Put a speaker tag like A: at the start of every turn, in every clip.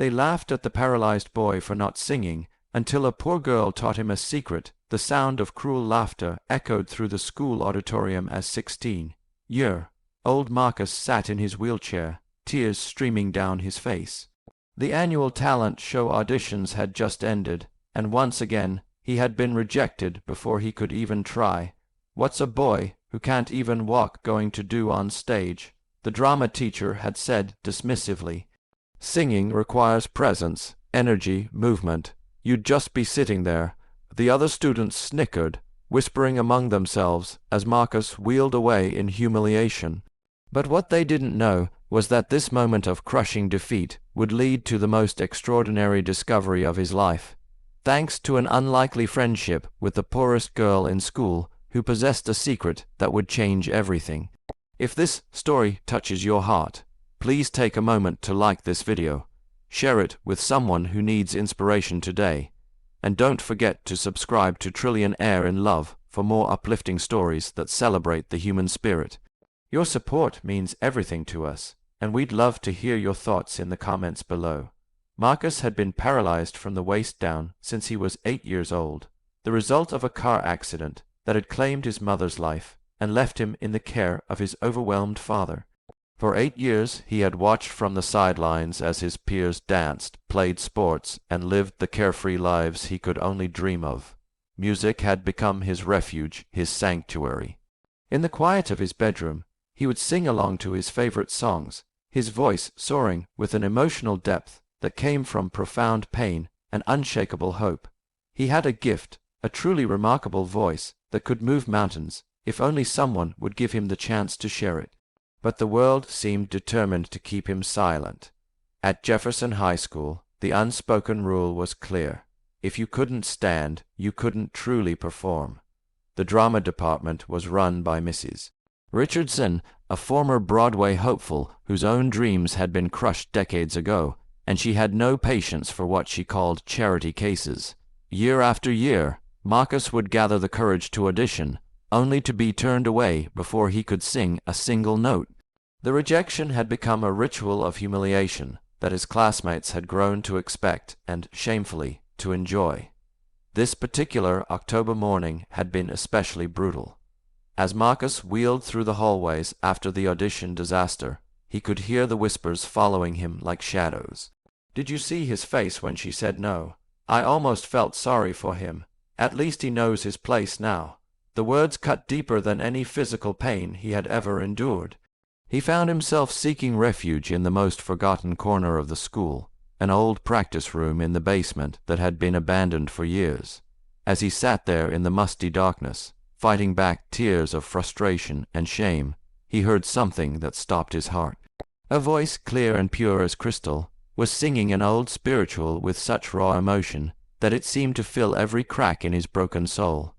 A: They laughed at the paralyzed boy for not singing, until a poor girl taught him a secret. The sound of cruel laughter echoed through the school auditorium as 16-year-old Marcus sat in his wheelchair, tears streaming down his face. The annual talent show auditions had just ended, and once again he had been rejected before he could even try. "What's a boy who can't even walk going to do on stage?" the drama teacher had said dismissively. "Singing requires presence, energy, movement. You'd just be sitting there." The other students snickered, whispering among themselves as Marcus wheeled away in humiliation. But what they didn't know was that this moment of crushing defeat would lead to the most extraordinary discovery of his life. Thanks to an unlikely friendship with the poorest girl in school who possessed a secret that would change everything. If this story touches your heart, please take a moment to like this video, share it with someone who needs inspiration today, and don't forget to subscribe to Trillionaire in Love for more uplifting stories that celebrate the human spirit. Your support means everything to us, and we'd love to hear your thoughts in the comments below. Marcus had been paralyzed from the waist down since he was 8 years old, the result of a car accident that had claimed his mother's life and left him in the care of his overwhelmed father. For 8 years he had watched from the sidelines as his peers danced, played sports, and lived the carefree lives he could only dream of. Music had become his refuge, his sanctuary. In the quiet of his bedroom, he would sing along to his favorite songs, his voice soaring with an emotional depth that came from profound pain and unshakable hope. He had a gift, a truly remarkable voice that could move mountains if only someone would give him the chance to share it. But the world seemed determined to keep him silent. At Jefferson High School, the unspoken rule was clear. If you couldn't stand, you couldn't truly perform. The drama department was run by Mrs. Richardson, a former Broadway hopeful whose own dreams had been crushed decades ago, and she had no patience for what she called charity cases. Year after year, Marcus would gather the courage to audition, only to be turned away before he could sing a single note. The rejection had become a ritual of humiliation that his classmates had grown to expect and, shamefully, to enjoy. This particular October morning had been especially brutal. As Marcus wheeled through the hallways after the audition disaster, he could hear the whispers following him like shadows. "Did you see his face when she said no? I almost felt sorry for him. At least he knows his place now." The words cut deeper than any physical pain he had ever endured. He found himself seeking refuge in the most forgotten corner of the school, an old practice room in the basement that had been abandoned for years. As he sat there in the musty darkness, fighting back tears of frustration and shame, he heard something that stopped his heart. A voice, clear and pure as crystal, was singing an old spiritual with such raw emotion that it seemed to fill every crack in his broken soul.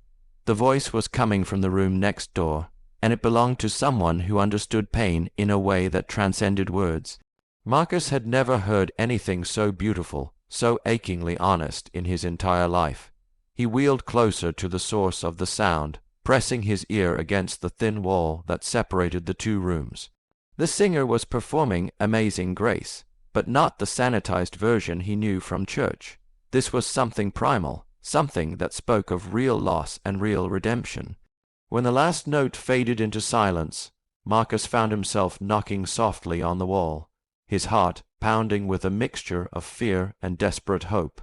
A: The voice was coming from the room next door, and it belonged to someone who understood pain in a way that transcended words. Marcus had never heard anything so beautiful, so achingly honest in his entire life. He wheeled closer to the source of the sound, pressing his ear against the thin wall that separated the two rooms. The singer was performing Amazing Grace, but not the sanitized version he knew from church. This was something primal, something that spoke of real loss and real redemption. When the last note faded into silence, Marcus found himself knocking softly on the wall, his heart pounding with a mixture of fear and desperate hope.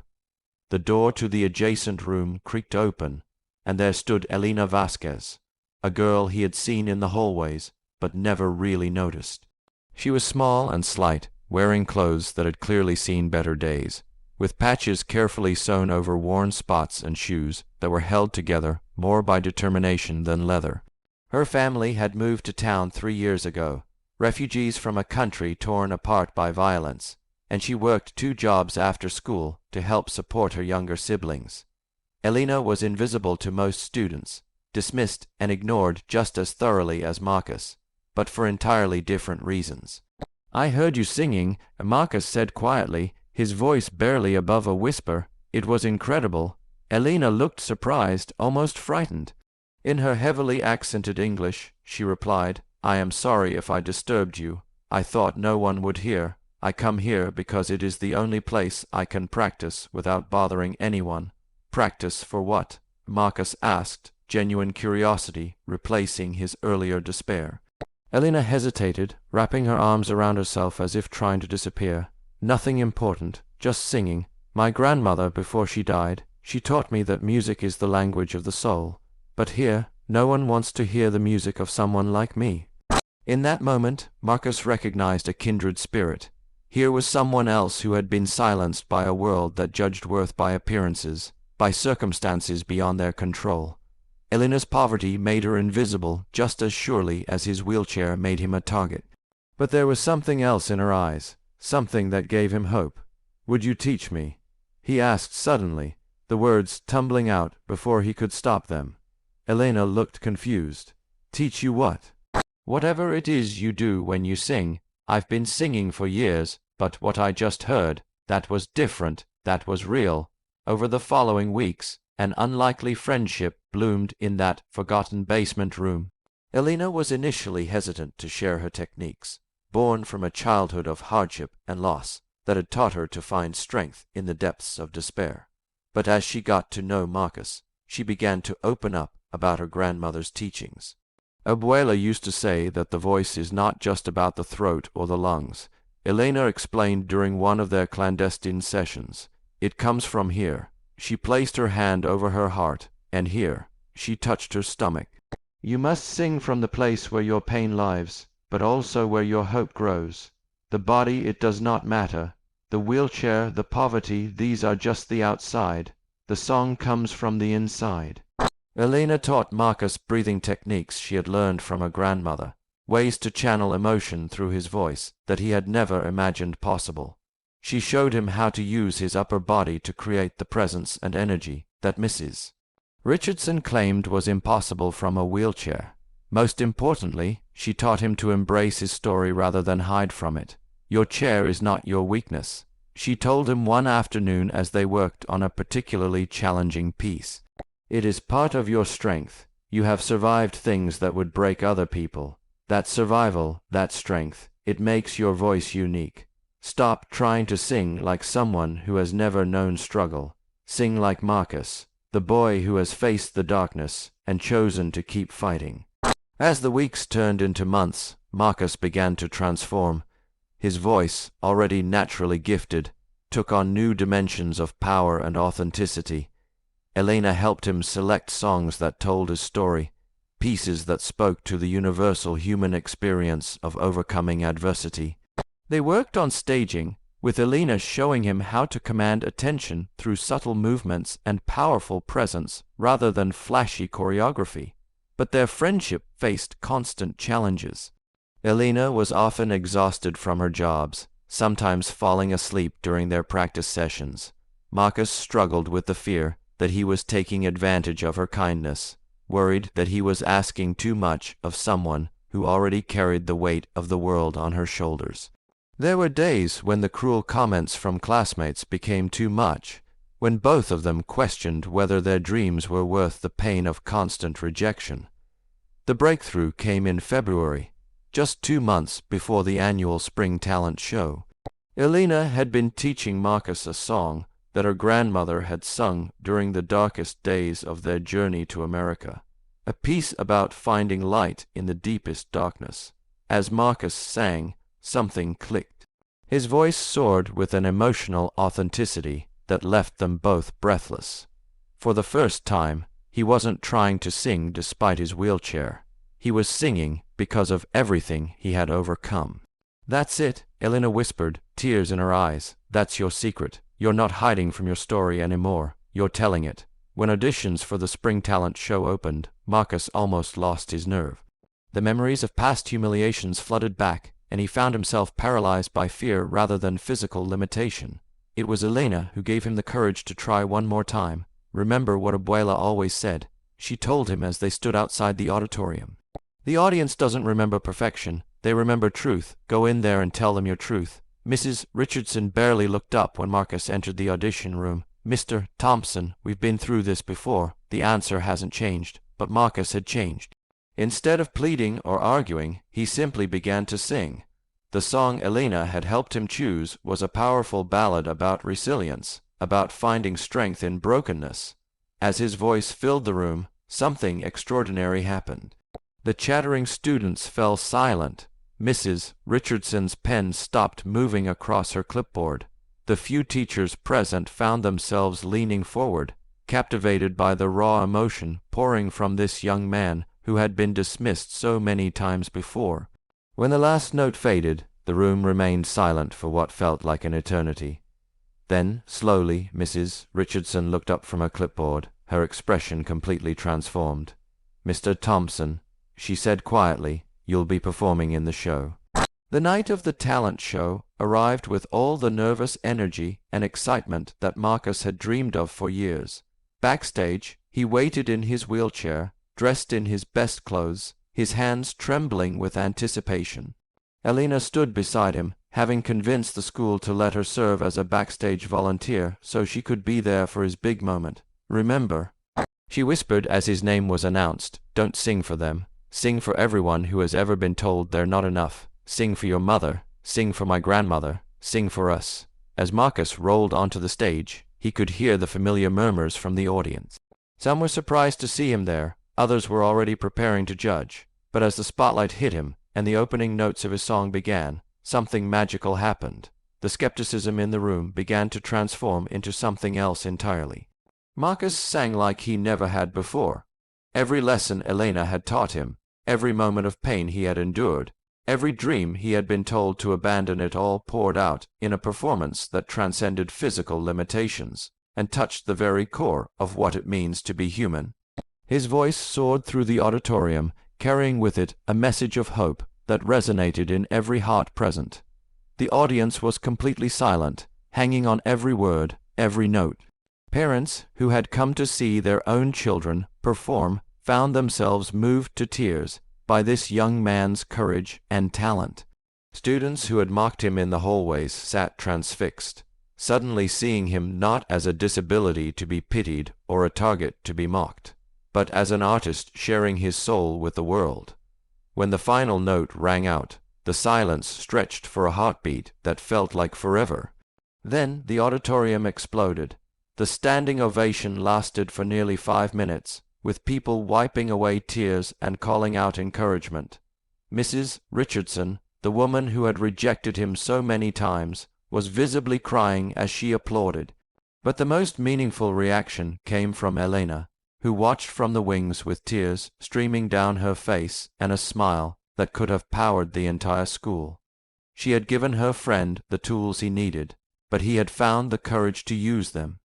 A: The door to the adjacent room creaked open, and there stood Elena Vasquez, a girl he had seen in the hallways but never really noticed. She was small and slight, wearing clothes that had clearly seen better days, with patches carefully sewn over worn spots and shoes that were held together more by determination than leather. Her family had moved to town 3 years ago, refugees from a country torn apart by violence, and she worked 2 jobs after school to help support her younger siblings. Elena was invisible to most students, dismissed and ignored just as thoroughly as Marcus, but for entirely different reasons. "I heard you singing," Marcus said quietly, his voice barely above a whisper. It was incredible. Elena looked surprised, almost frightened. In her heavily accented English, she replied, "I am sorry if I disturbed you. I thought no one would hear. I come here because it is the only place I can practice without bothering anyone. Practice for what? Marcus asked, genuine curiosity replacing his earlier despair. Elena hesitated, wrapping her arms around herself as if trying to disappear. Nothing important, just singing. My grandmother, before she died, she taught me that music is the language of the soul. But here, no one wants to hear the music of someone like me. In that moment, Marcus recognized a kindred spirit. Here was someone else who had been silenced by a world that judged worth by appearances, by circumstances beyond their control. Elena's poverty made her invisible just as surely as his wheelchair made him a target. But there was something else in her eyes, something that gave him hope. "Would you teach me?" he asked suddenly, the words tumbling out before he could stop them. Elena looked confused. "Teach you what?" "Whatever it is you do when you sing. I've been singing for years, but what I just heard, that was different, that was real." Over the following weeks, an unlikely friendship bloomed in that forgotten basement room. Elena was initially hesitant to share her techniques, born from a childhood of hardship and loss that had taught her to find strength in the depths of despair. But as she got to know Marcus, she began to open up about her grandmother's teachings. Abuela used to say that the voice is not just about the throat or the lungs. Elena explained during one of their clandestine sessions. It comes from here. She placed her hand over her heart, and here, she touched her stomach. You must sing from the place where your pain lives, but also where your hope grows. The body, it does not matter. The wheelchair, the poverty, these are just the outside. The song comes from the inside. Elena taught Marcus breathing techniques she had learned from her grandmother, ways to channel emotion through his voice that he had never imagined possible. She showed him how to use his upper body to create the presence and energy that Mrs. Richardson claimed was impossible from a wheelchair. Most importantly, she taught him to embrace his story rather than hide from it. Your chair is not your weakness, she told him one afternoon as they worked on a particularly challenging piece. It is part of your strength. You have survived things that would break other people. That survival, that strength, it makes your voice unique. Stop trying to sing like someone who has never known struggle. Sing like Marcus, the boy who has faced the darkness and chosen to keep fighting. As the weeks turned into months, Marcus began to transform. His voice, already naturally gifted, took on new dimensions of power and authenticity. Elena helped him select songs that told his story, pieces that spoke to the universal human experience of overcoming adversity. They worked on staging, with Elena showing him how to command attention through subtle movements and powerful presence rather than flashy choreography. But their friendship faced constant challenges. Elena was often exhausted from her jobs, sometimes falling asleep during their practice sessions. Marcus struggled with the fear that he was taking advantage of her kindness, worried that he was asking too much of someone who already carried the weight of the world on her shoulders. There were days when the cruel comments from classmates became too much, when both of them questioned whether their dreams were worth the pain of constant rejection. The breakthrough came in February, just 2 months before the annual Spring Talent Show. Elena had been teaching Marcus a song that her grandmother had sung during the darkest days of their journey to America, a piece about finding light in the deepest darkness. As Marcus sang, something clicked. His voice soared with an emotional authenticity that left them both breathless. For the first time, he wasn't trying to sing despite his wheelchair. He was singing because of everything he had overcome. "That's it," Elena whispered, tears in her eyes. "That's your secret. You're not hiding from your story anymore. You're telling it." When auditions for the Spring Talent Show opened, Marcus almost lost his nerve. The memories of past humiliations flooded back, and he found himself paralyzed by fear rather than physical limitation. It was Elena who gave him the courage to try one more time. Remember what Abuela always said, she told him as they stood outside the auditorium. The audience doesn't remember perfection, they remember truth. Go in there and tell them your truth. Mrs. Richardson barely looked up when Marcus entered the audition room. "Mr. Thompson, we've been through this before." The answer hasn't changed, but Marcus had changed. Instead of pleading or arguing, he simply began to sing. The song Elena had helped him choose was a powerful ballad about resilience, about finding strength in brokenness. As his voice filled the room, something extraordinary happened. The chattering students fell silent. Mrs. Richardson's pen stopped moving across her clipboard. The few teachers present found themselves leaning forward, captivated by the raw emotion pouring from this young man who had been dismissed so many times before. When the last note faded, the room remained silent for what felt like an eternity. Then, slowly, Mrs. Richardson looked up from her clipboard, her expression completely transformed. "Mr. Thompson," she said quietly, "you'll be performing in the show." The night of the talent show arrived with all the nervous energy and excitement that Marcus had dreamed of for years. Backstage, he waited in his wheelchair, dressed in his best clothes, his hands trembling with anticipation. Elena stood beside him, having convinced the school to let her serve as a backstage volunteer so she could be there for his big moment. "Remember," she whispered as his name was announced, "don't sing for them. Sing for everyone who has ever been told they're not enough. Sing for your mother. Sing for my grandmother. Sing for us." As Marcus rolled onto the stage, he could hear the familiar murmurs from the audience. Some were surprised to see him there, others were already preparing to judge. But as the spotlight hit him and the opening notes of his song began, something magical happened. The skepticism in the room began to transform into something else entirely. Marcus sang like he never had before. Every lesson Elena had taught him, every moment of pain he had endured, every dream he had been told to abandon it all poured out in a performance that transcended physical limitations and touched the very core of what it means to be human. His voice soared through the auditorium, carrying with it a message of hope that resonated in every heart present. The audience was completely silent, hanging on every word, every note. Parents who had come to see their own children perform found themselves moved to tears by this young man's courage and talent. Students who had mocked him in the hallways sat transfixed, suddenly seeing him not as a disability to be pitied or a target to be mocked, but as an artist sharing his soul with the world. When the final note rang out, the silence stretched for a heartbeat that felt like forever. Then the auditorium exploded. The standing ovation lasted for nearly 5 minutes, with people wiping away tears and calling out encouragement. Mrs. Richardson, the woman who had rejected him so many times, was visibly crying as she applauded. But the most meaningful reaction came from Elena, who watched from the wings with tears streaming down her face and a smile that could have powered the entire school. She had given her friend the tools he needed, but he had found the courage to use them.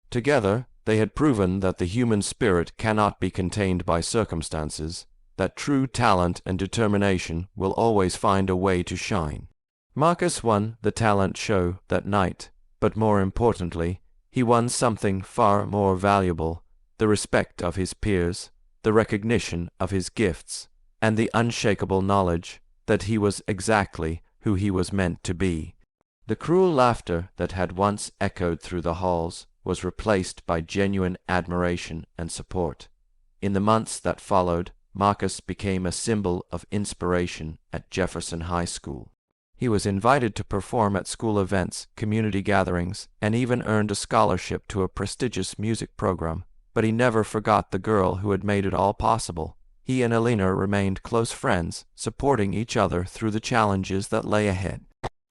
A: Together, they had proven that the human spirit cannot be contained by circumstances, that true talent and determination will always find a way to shine. Marcus won the talent show that night, but more importantly, he won something far more valuable: the respect of his peers, the recognition of his gifts, and the unshakable knowledge that he was exactly who he was meant to be. The cruel laughter that had once echoed through the halls was replaced by genuine admiration and support. In the months that followed, Marcus became a symbol of inspiration at Jefferson High School. He was invited to perform at school events, community gatherings, and even earned a scholarship to a prestigious music program. But he never forgot the girl who had made it all possible. He and Elena remained close friends, supporting each other through the challenges that lay ahead.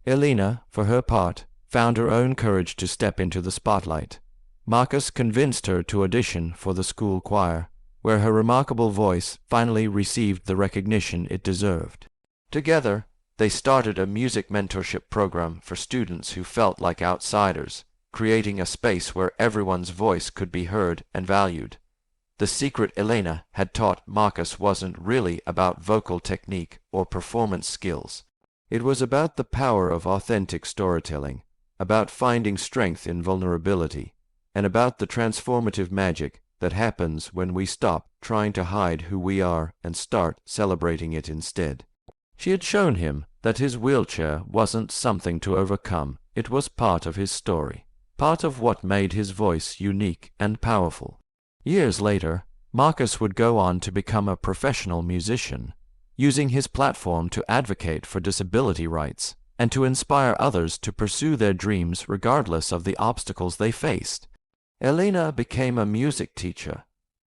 A: Elena, for her part, found her own courage to step into the spotlight. Marcus convinced her to audition for the school choir, where her remarkable voice finally received the recognition it deserved. Together, they started a music mentorship program for students who felt like outsiders, creating a space where everyone's voice could be heard and valued. The secret Elena had taught Marcus wasn't really about vocal technique or performance skills. It was about the power of authentic storytelling, about finding strength in vulnerability, and about the transformative magic that happens when we stop trying to hide who we are and start celebrating it instead. She had shown him that his wheelchair wasn't something to overcome. It was part of his story, part of what made his voice unique and powerful. Years later, Marcus would go on to become a professional musician. using his platform to advocate for disability rights and to inspire others to pursue their dreams regardless of the obstacles they faced. Elena became a music teacher,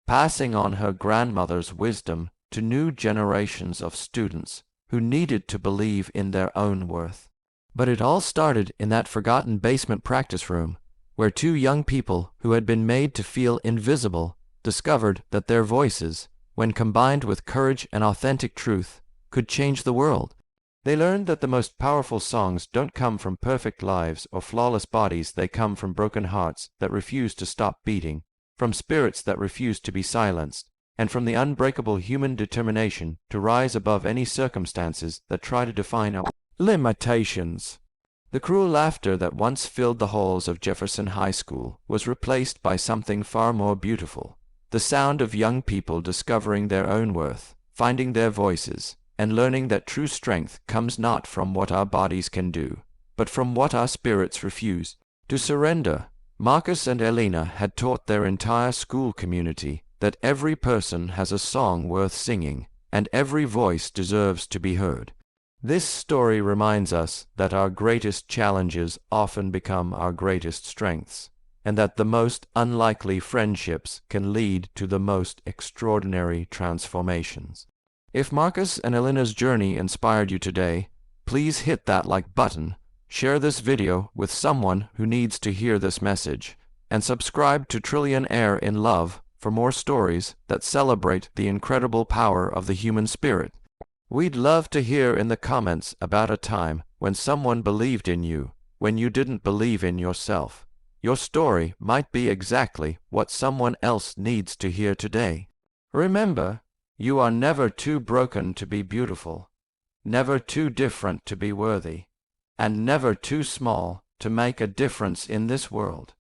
A: passing on her grandmother's wisdom to new generations of students who needed to believe in their own worth. But it all started in that forgotten basement practice room, where two young people who had been made to feel invisible discovered that their voices, when combined with courage and authentic truth, could change the world. They learned that the most powerful songs don't come from perfect lives or flawless bodies. They come from broken hearts that refuse to stop beating, from spirits that refuse to be silenced, and from the unbreakable human determination to rise above any circumstances that try to define our limitations. The cruel laughter that once filled the halls of Jefferson High School was replaced by something far more beautiful, the sound of young people discovering their own worth, finding their voices, and learning that true strength comes not from what our bodies can do, but from what our spirits refuse to surrender. Marcus and Elena had taught their entire school community that every person has a song worth singing, and every voice deserves to be heard. This story reminds us that our greatest challenges often become our greatest strengths, and that the most unlikely friendships can lead to the most extraordinary transformations. If Marcus and Elena's journey inspired you today, please hit that like button, share this video with someone who needs to hear this message, and subscribe to Trillionaire in Love for more stories that celebrate the incredible power of the human spirit. We'd love to hear in the comments about a time when someone believed in you, when you didn't believe in yourself. Your story might be exactly what someone else needs to hear today. Remember, you are never too broken to be beautiful, never too different to be worthy, and never too small to make a difference in this world.